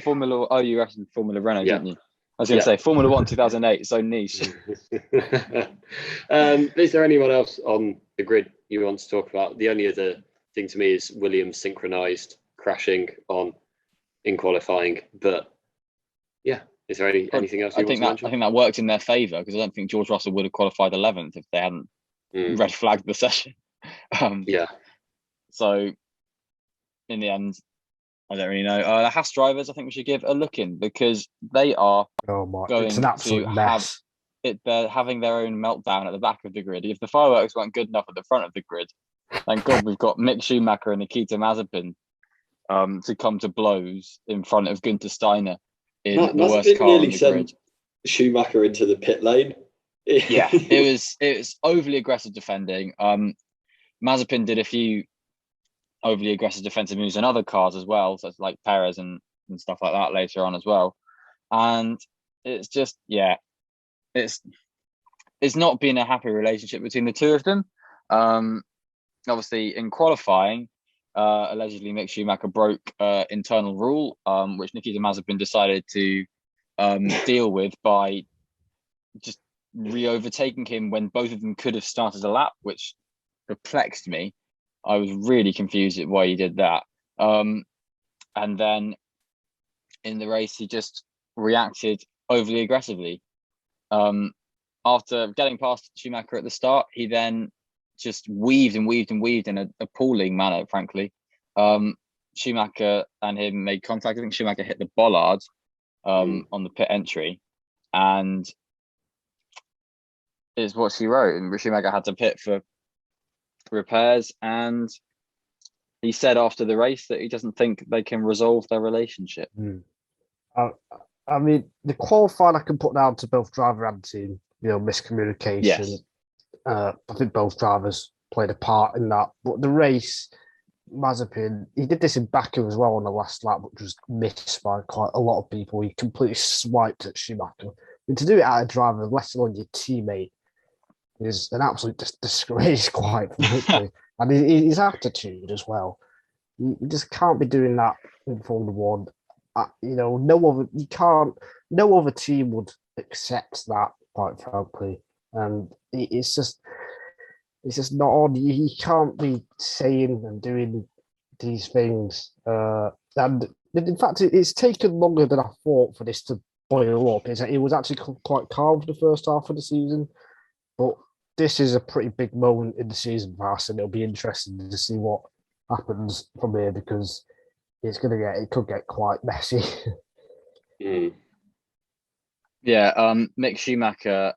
referenced Formula Renault, didn't you? I was going to say Formula 1 2008, so niche. Is there anyone else on the grid you want to talk about? The only other thing to me is Williams synchronized crashing in qualifying. But yeah, is there anything else you want to mention? I think that worked in their favour, because I don't think George Russell would have qualified 11th if they hadn't red flagged the session. So in the end, I don't really know. The Haas drivers, I think we should give a look in, because they are it's an absolute mess. they're having their own meltdown at the back of the grid. If the fireworks weren't good enough at the front of the grid, thank God we've got Mick Schumacher and Nikita Mazepin to come to blows in front of Günther Steiner in the worst car on the grid. Schumacher into the pit lane. Yeah, it was overly aggressive defending. Mazepin did a few overly aggressive defensive moves in other cars as well, so it's like Perez and stuff like that later on as well. And it's just, yeah, it's not been a happy relationship between the two of them. Obviously, in qualifying, allegedly Mick Schumacher broke internal rule, which Nikita Mazepin decided to deal with by just re-overtaking him when both of them could have started a lap, which perplexed me. I was really confused at why he did that. And then in the race, he just reacted overly aggressively. After getting past Schumacher at the start, he then just weaved in an appalling manner, frankly. Schumacher and him made contact. I think Schumacher hit the bollard on the pit entry, and is what she wrote. And Schumacher had to pit for repairs, and he said after the race that he doesn't think they can resolve their relationship. I mean, the qualifying I can put down to both driver and team, miscommunication. Yes. I think both drivers played a part in that. But the race, Mazepin, he did this in Baku as well on the last lap, which was missed by quite a lot of people. He completely swiped at Schumacher. And to do it at a driver, less alone your teammate, is an absolute disgrace, quite frankly. And his attitude as well. You just can't be doing that in Formula One. No other team would accept that, quite frankly. And it's just not on. You can't be saying and doing these things. And in fact, it's taken longer than I thought for this to boil up. It was actually quite calm for the first half of the season, but this is a pretty big moment in the season pass, and it'll be interesting to see what happens from here, because it could get quite messy. Yeah, Mick Schumacher,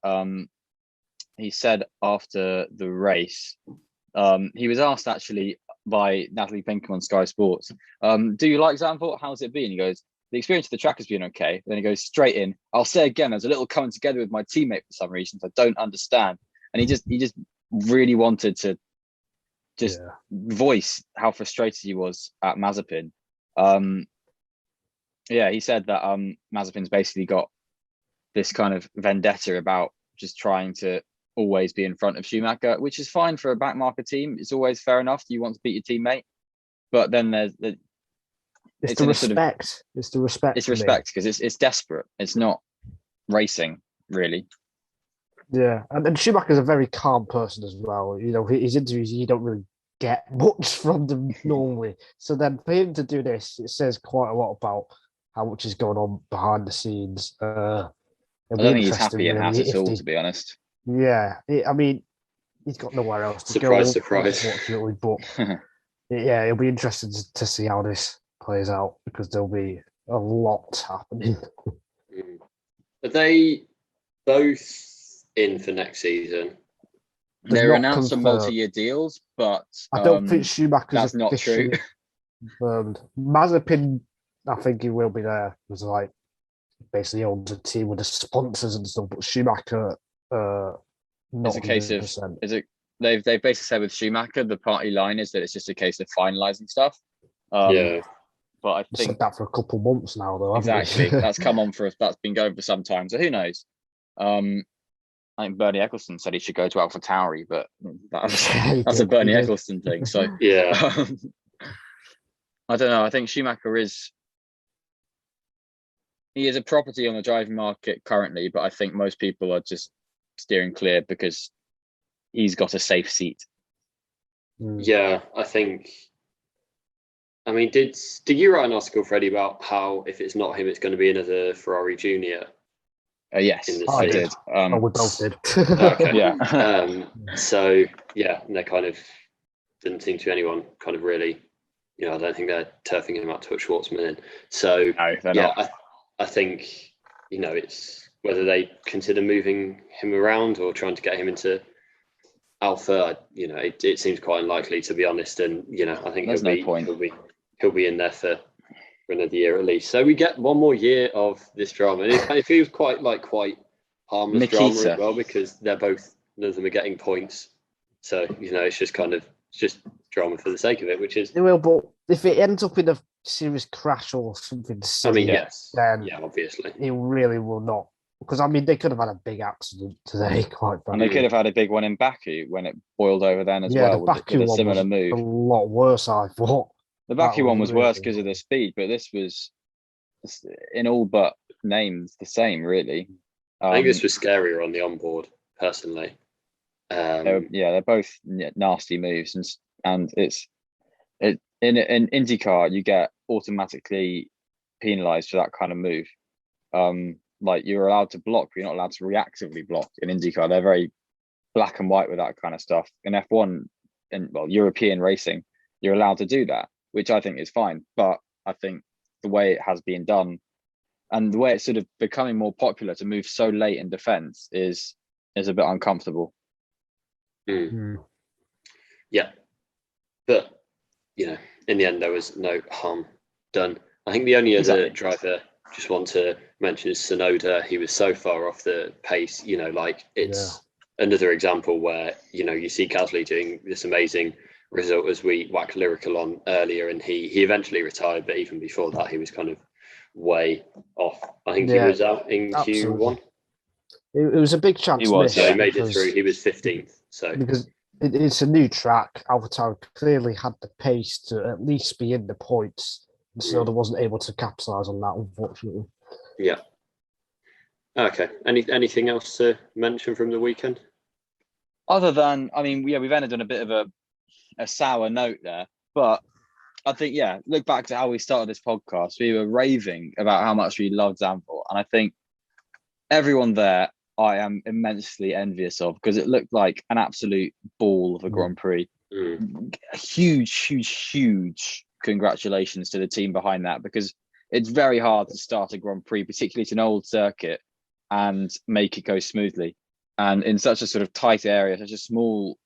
he said after the race, he was asked actually by Natalie Pinkham on Sky Sports, do you like Zandvoort? How's it been? He goes, the experience of the track has been okay. Then he goes straight in, I'll say again, there's a little coming together with my teammate for some reasons I don't understand. And he just really wanted to just voice how frustrated he was at Mazepin. He said that Mazepin's basically got this kind of vendetta about just trying to always be in front of Schumacher, which is fine for a backmarker team. It's always fair enough. You want to beat your teammate, but then it's the respect. It's the respect. It's respect because it's desperate. It's not racing, really. Yeah, and Schumacher's a very calm person as well. His interviews, you don't really get much from them normally. So then for him to do this, it says quite a lot about how much is going on behind the scenes. I don't think he's happy in Haas at all, to be honest. Yeah, he's got nowhere else to go. Surprise. Unfortunately, but it'll be interesting to see how this plays out, because there'll be a lot happening. Are they both in for next season? They're announced some multi-year deals, but I don't think Schumacher's that's not true. Confirmed. Mazepin, I think he will be there. It was like basically owns a team with the sponsors and stuff, but Schumacher, not it's a case 100%. Of is it? They've basically said with Schumacher, the party line is that it's just a case of finalising stuff. But I think said that for a couple months now, though. Exactly, that's come on that's been going for some time. So who knows? I think Bernie Eccleston said he should go to AlphaTauri, but that's a Bernie Eccleston thing. So I don't know. I think Schumacher is a property on the driving market currently, but I think most people are just steering clear because he's got a safe seat. Yeah, I think. I mean, did you write an article, Freddie, about how if it's not him, it's going to be another Ferrari Junior? Yes, I did. We both did. Okay. Yeah. So they kind of didn't seem to anyone kind of really. I don't think they're turfing him out to put Schwartzman in. So no, they're not. I think it's whether they consider moving him around or trying to get him into Alpha, it seems quite unlikely, to be honest. And I think he'll be in there for another year at least. So we get one more year of this drama, and it feels quite harmless drama as well, because none of them are getting points. So it's just drama for the sake of it, which is. It will, but if it ends up in a serious crash or something silly, yes, then obviously it really will not. Because they could have had a big accident today, quite frankly. And they could have had a big one in Baku when it boiled over then as well. The Baku with a similar one was move. a lot worse, I thought. The Baku one was worse because of the speed, but this was, in all but names, the same, really. I think this was scarier on the onboard, personally. They're both nasty moves, and in IndyCar you get automatically penalised for that kind of move. Like, you're allowed to block, but you're not allowed to reactively block in IndyCar. They're very black and white with that kind of stuff. In F1 and European racing, you're allowed to do that, which I think is fine. But I think the way it has been done and the way it's sort of becoming more popular to move so late in defence is a bit uncomfortable. Yeah, but in the end there was no harm done. I think the only other driver just want to mention is Sonoda. He was so far off the pace, it's another example where you see Gasly doing this amazing result, as we whacked lyrical on earlier, and he eventually retired, but even before that he was kind of way off. I think he was out in Q1. It was a big chance. He was. So he made it through. He was 15th. So because it's a new track, AlphaTauri clearly had the pace to at least be in the points. So they wasn't able to capitalise on that, unfortunately. Yeah. Okay. Anything else to mention from the weekend? Other than, we've ended on a bit of a sour note there, but I think, look back to how we started this podcast. We were raving about how much we loved Zandvoort, and I think everyone there I am immensely envious of, because it looked like an absolute ball of a Grand Prix. Huge congratulations to the team behind that, because it's very hard to start a Grand Prix, particularly to an old circuit, and make it go smoothly. And in such a sort of tight area, such a small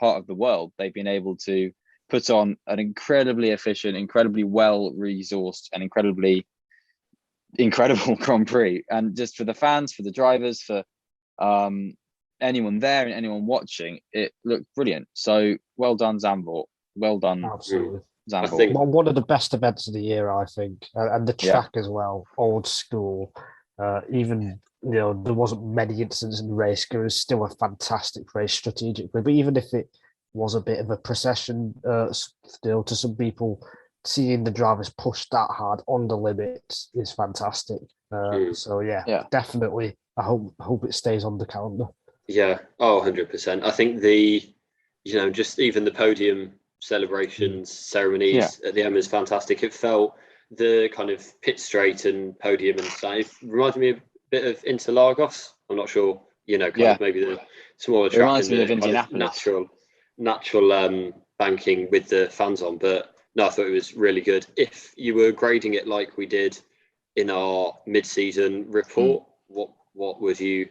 part of the world, they've been able to put on an incredibly efficient, incredibly well-resourced, and incredible Grand Prix. And just for the fans, for the drivers, for anyone there and anyone watching, it looked brilliant. So well done, Zandvoort. Well done. Absolutely. Zandvoort. One of the best events of the year, I think. And the track as well, old school. Even, there wasn't many incidents in the race. It was still a fantastic race strategically. But even if it was a bit of a procession still to some people, seeing the drivers push that hard on the limits is fantastic. So definitely. I hope it stays on the calendar. Yeah. 100%. I think just even the podium celebrations, ceremonies at the end was fantastic. It felt the kind of pit straight and podium and stuff. It reminded me a bit of Interlagos. I'm not sure, kind of maybe the smaller track. It reminds me of Indianapolis. Kind of natural banking with the fans on. But no, I thought it was really good. If you were grading it like we did in our mid-season report, what would you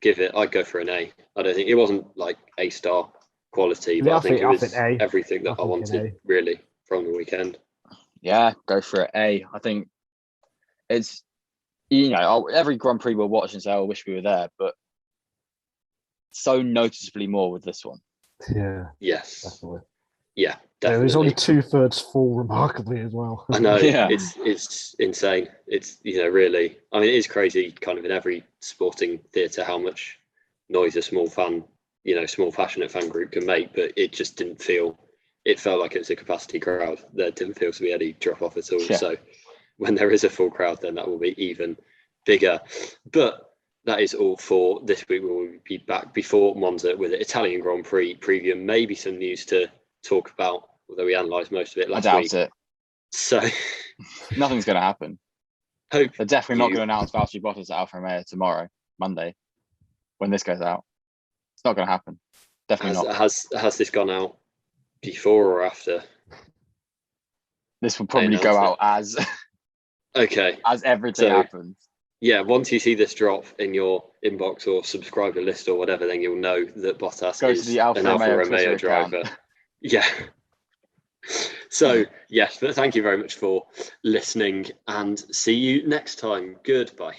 give it? I'd go for an A. I don't think it wasn't like A-star quality, but I think it was everything that I wanted really from the weekend. Yeah, go for it. A. I think it's, every Grand Prix we'll watch and say, I wish we were there, but so noticeably more with this one. Yeah. Yes. Definitely. Yeah, definitely. It was only 2/3 full, remarkably, as well. I know. It's insane. It's, really, it is crazy kind of in every sporting theatre how much noise a small passionate fan group can make, but it just didn't feel, it felt like it was a capacity crowd. There didn't feel to be any drop off at all. Yeah. So when there is a full crowd, then that will be even bigger. But that is all for this week. We will be back before Monza with the Italian Grand Prix preview, maybe some news to talk about, although we analysed most of it last week. I doubt it. So nothing's going to happen. They're definitely not going to announce Valtteri Bottas at Alfa Romeo tomorrow, Monday, when this goes out. It's not going to happen. Definitely not. Has this gone out before or after? This will probably go out as okay, as everything happens. Yeah, once you see this drop in your inbox or subscriber list or whatever, then you'll know that Bottas Go is to the Alfa an Alfa Romeo Romeo Twitter driver. account. Yeah. So, yes, but thank you very much for listening and see you next time. Goodbye.